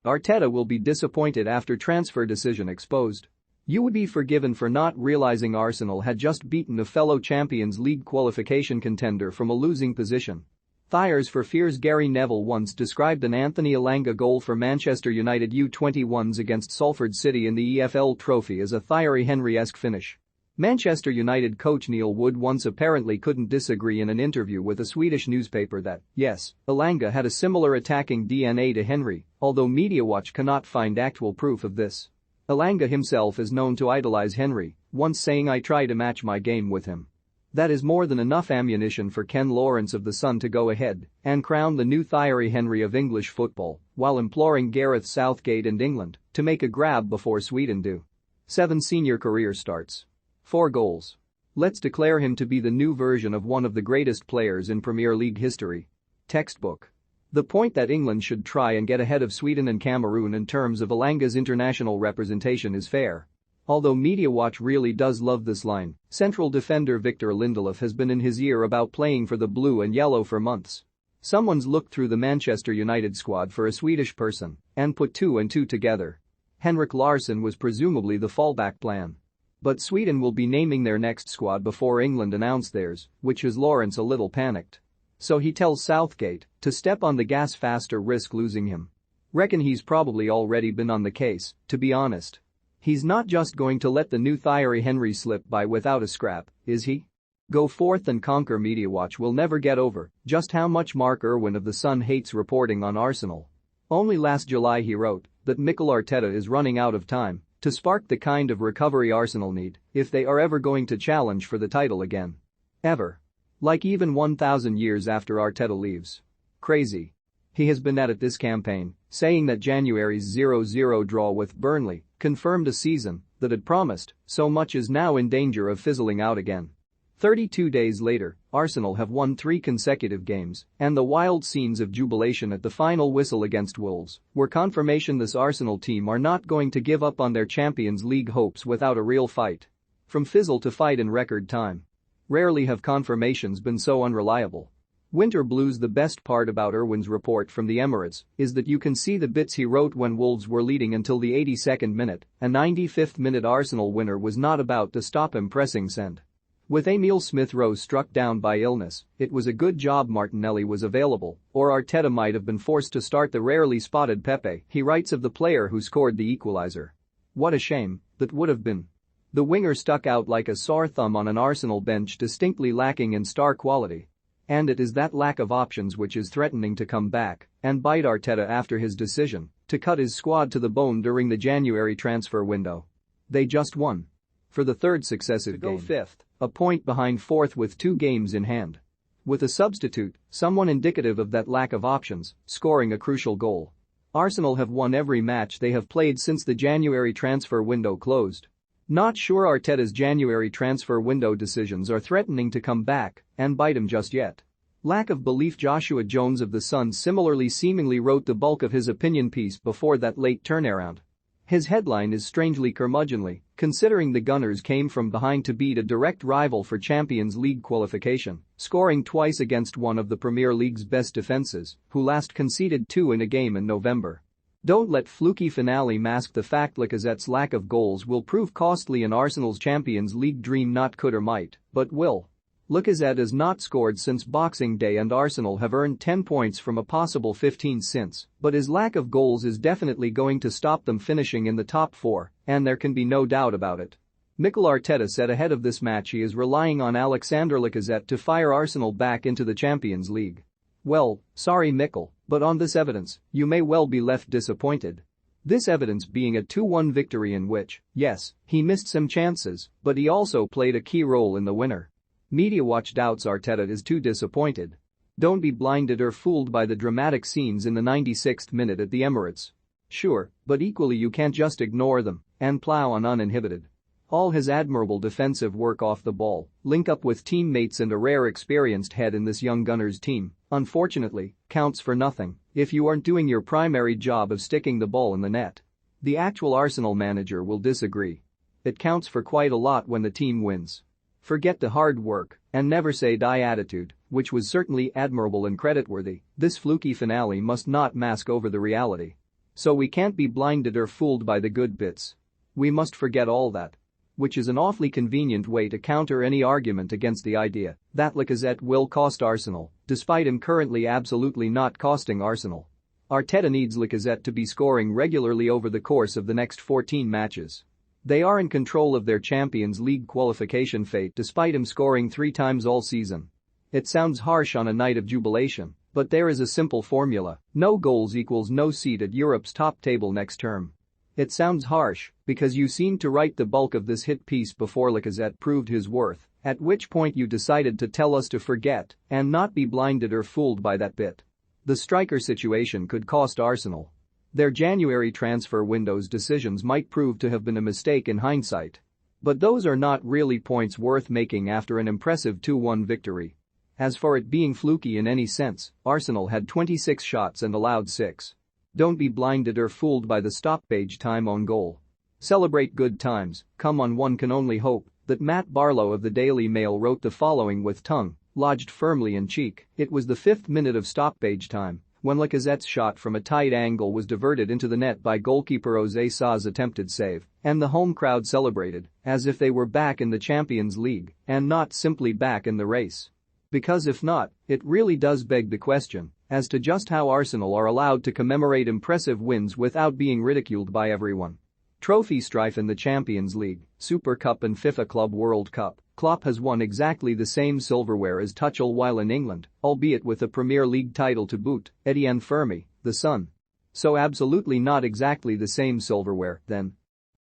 Arteta will be disappointed after transfer decision exposed. You would be forgiven for not realizing Arsenal had just beaten a fellow Champions League qualification contender from a losing position. Thiers for fears. Gary Neville once described an Anthony Elanga goal for Manchester United U21s against Salford City in the EFL Trophy as a Thierry Henry-esque finish. Manchester United coach Neil Wood once apparently couldn't disagree in an interview with a Swedish newspaper that, yes, Elanga had a similar attacking DNA to Henry, although MediaWatch cannot find actual proof of this. Elanga himself is known to idolize Henry, once saying, "I try to match my game with him." That is more than enough ammunition for Ken Lawrence of The Sun to go ahead and crown the new Thierry Henry of English football, while imploring Gareth Southgate and England to make a grab before Sweden do. 7 senior career starts. 4 goals. Let's declare him to be the new version of one of the greatest players in Premier League history. Textbook. The point that England should try and get ahead of Sweden and Cameroon in terms of Elanga's international representation is fair. Although MediaWatch really does love this line, central defender Victor Lindelof has been in his ear about playing for the blue and yellow for months. Someone's looked through the Manchester United squad for a Swedish person and put 2 and 2 together. Henrik Larsson was presumably the fallback plan. But Sweden will be naming their next squad before England announce theirs, which has Lawrence a little panicked. So he tells Southgate to step on the gas faster, risk losing him. Reckon he's probably already been on the case, to be honest. He's not just going to let the new Thierry Henry slip by without a scrap, is he? Go forth and conquer. MediaWatch will never get over just how much Mark Irwin of The Sun hates reporting on Arsenal. Only last July he wrote that Mikel Arteta is running out of time to spark the kind of recovery Arsenal need if they are ever going to challenge for the title again. Ever. Like even 1,000 years after Arteta leaves. Crazy. He has been at it this campaign, saying that January's 0-0 draw with Burnley confirmed a season that had promised so much is now in danger of fizzling out again. 32 days later, Arsenal have won 3 consecutive games, and the wild scenes of jubilation at the final whistle against Wolves were confirmation this Arsenal team are not going to give up on their Champions League hopes without a real fight. From fizzle to fight in record time. Rarely have confirmations been so unreliable. Winter blues. The best part about Irwin's report from the Emirates is that you can see the bits he wrote when Wolves were leading until the 82nd minute. A 95th minute Arsenal winner was not about to stop him pressing send. With Emile Smith-Rowe struck down by illness, it was a good job Martinelli was available, or Arteta might have been forced to start the rarely spotted Pepe, he writes of the player who scored the equalizer. What a shame that would have been. The winger stuck out like a sore thumb on an Arsenal bench, distinctly lacking in star quality. And it is that lack of options which is threatening to come back and bite Arteta after his decision to cut his squad to the bone during the January transfer window. They just won. For the 3rd successive game. 5th, a point behind 4th with 2 games in hand. With a substitute, someone indicative of that lack of options, scoring a crucial goal. Arsenal have won every match they have played since the January transfer window closed. Not sure Arteta's January transfer window decisions are threatening to come back and bite him just yet. Lack of belief. Joshua Jones of The Sun similarly seemingly wrote the bulk of his opinion piece before that late turnaround. His headline is strangely curmudgeonly, considering the Gunners came from behind to beat a direct rival for Champions League qualification, scoring twice against one of the Premier League's best defences, who last conceded 2 in a game in November. Don't let fluky finale mask the fact Lacazette's lack of goals will prove costly in Arsenal's Champions League dream. Not could or might, but will. Lacazette has not scored since Boxing Day and Arsenal have earned 10 points from a possible 15 since, but his lack of goals is definitely going to stop them finishing in the top 4, and there can be no doubt about it. Mikel Arteta said ahead of this match he is relying on Alexander Lacazette to fire Arsenal back into the Champions League. Well, sorry Mikel, but on this evidence, you may well be left disappointed. This evidence being a 2-1 victory in which, yes, he missed some chances, but he also played a key role in the winner. MediaWatch doubts Arteta is too disappointed. Don't be blinded or fooled by the dramatic scenes in the 96th minute at the Emirates. Sure, but equally you can't just ignore them and plow on uninhibited. All his admirable defensive work off the ball, link up with teammates and a rare experienced head in this young Gunners team, unfortunately, counts for nothing if you aren't doing your primary job of sticking the ball in the net. The actual Arsenal manager will disagree. It counts for quite a lot when the team wins. Forget the hard work and never say die attitude, which was certainly admirable and creditworthy. This fluky finale must not mask over the reality. So we can't be blinded or fooled by the good bits. We must forget all that. Which is an awfully convenient way to counter any argument against the idea that Lacazette will cost Arsenal, despite him currently absolutely not costing Arsenal. Arteta needs Lacazette to be scoring regularly over the course of the next 14 matches. They are in control of their Champions League qualification fate despite him scoring 3 times all season. It sounds harsh on a night of jubilation, but there is a simple formula: no goals equals no seat at Europe's top table next term. It sounds harsh because you seemed to write the bulk of this hit piece before Lacazette proved his worth, at which point you decided to tell us to forget and not be blinded or fooled by that bit. The striker situation could cost Arsenal. Their January transfer window's decisions might prove to have been a mistake in hindsight. But those are not really points worth making after an impressive 2-1 victory. As for it being fluky in any sense, Arsenal had 26 shots and allowed 6. Don't be blinded or fooled by the stoppage time on goal. Celebrate good times, come on. One can only hope that Matt Barlow of the Daily Mail wrote the following with tongue lodged firmly in cheek. It was the 5th minute of stoppage time when Lacazette's shot from a tight angle was diverted into the net by goalkeeper José Sá's attempted save, and the home crowd celebrated as if they were back in the Champions League and not simply back in the race. Because if not, it really does beg the question as to just how Arsenal are allowed to commemorate impressive wins without being ridiculed by everyone. Trophy strife in the Champions League, Super Cup and FIFA Club World Cup. Klopp has won exactly the same silverware as Tuchel while in England, albeit with a Premier League title to boot, Etienne Fermi, the Sun. So absolutely not exactly the same silverware, then.